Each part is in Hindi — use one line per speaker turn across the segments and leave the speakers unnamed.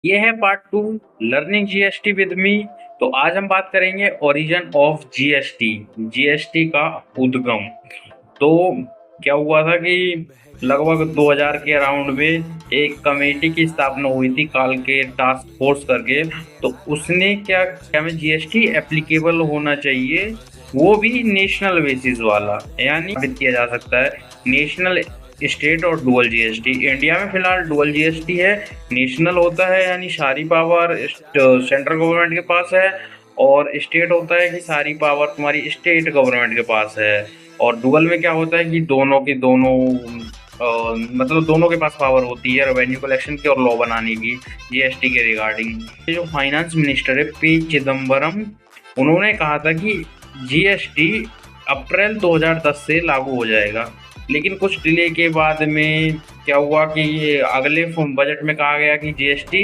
ये है part 2 learning GST with me. तो आज हम बात करेंगे ओरिजिन ऑफ जीएसटी, जीएसटी का उद्गम। तो क्या हुआ था कि लगभग 2000 के अराउंड में एक कमेटी की स्थापना हुई थी काल के टास्क फोर्स करके। तो उसने क्या क्या में जीएसटी एप्लीकेबल होना चाहिए, वो भी नेशनल बेसिस वाला, यानी साबित किया जा सकता है नेशनल, स्टेट और डुअल जीएसटी। इंडिया में फिलहाल डुअल जीएसटी है। नेशनल होता है यानी सारी पावर सेंट्रल गवर्नमेंट के पास है, और स्टेट होता है कि सारी पावर तुम्हारी स्टेट गवर्नमेंट के पास है। और डुअल में क्या होता है कि दोनों की दोनों मतलब दोनों के पास पावर होती है रेवेन्यू कलेक्शन की और लॉ बनाने की जीएसटी के रिगार्डिंग। जो फाइनेंस मिनिस्टर है पी चिदम्बरम, उन्होंने कहा था कि जीएसटी अप्रैल 2010 से लागू हो जाएगा। लेकिन कुछ डिले के बाद में क्या हुआ कि ये अगले बजट में कहा गया कि जीएसटी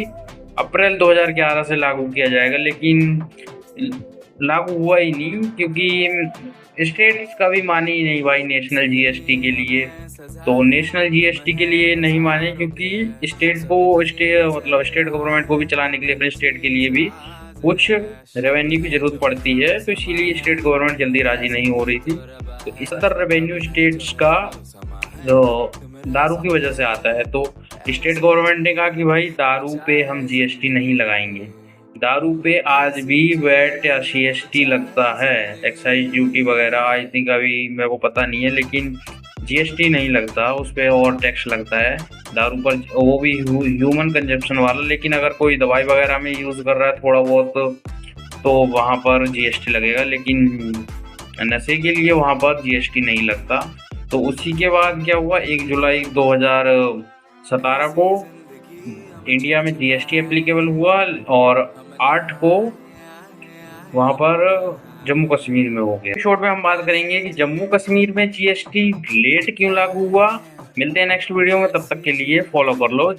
अप्रैल 2011 से लागू किया जाएगा, लेकिन लागू हुआ ही नहीं क्योंकि स्टेट का भी माने ही नहीं भाई नेशनल जीएसटी के लिए। तो नेशनल जीएसटी के लिए नहीं माने क्योंकि स्टेट को मतलब स्टेट गवर्नमेंट को भी चलाने के लिए अपने स्टेट के लिए भी कुछ रेवेन्यू की जरूरत पड़ती है, तो इसीलिए स्टेट गवर्नमेंट जल्दी राजी नहीं हो रही थी। तो इस तरह रेवेन्यू स्टेट्स का जो दारू की वजह से आता है, तो स्टेट गवर्नमेंट ने कहा कि भाई दारू पे हम जीएसटी नहीं लगाएंगे। दारू पे आज भी वैट या सीएसटी लगता है, एक्साइज ड्यूटी वगैरह, आई थिंक अभी मेरे को पता नहीं है, लेकिन जीएसटी नहीं लगता उस पर, और टैक्स लगता है दारू पर, वो भी ह्यूमन कंजप्शन वाला। लेकिन अगर कोई दवाई वगैरह में यूज़ कर रहा है थोड़ा बहुत तो वहाँ पर जीएसटी लगेगा, लेकिन नशे के लिए वहाँ पर जीएसटी नहीं लगता। तो उसी के बाद क्या हुआ, 1 जुलाई 2017 को इंडिया में जीएसटी एप्लीकेबल हुआ, और 8 को वहाँ पर जम्मू कश्मीर में हो गया। शॉर्ट में हम बात करेंगे कि जम्मू कश्मीर में जीएसटी लेट क्यों लागू हुआ। मिलते हैं नेक्स्ट वीडियो में, तब तक के लिए फॉलो कर लो।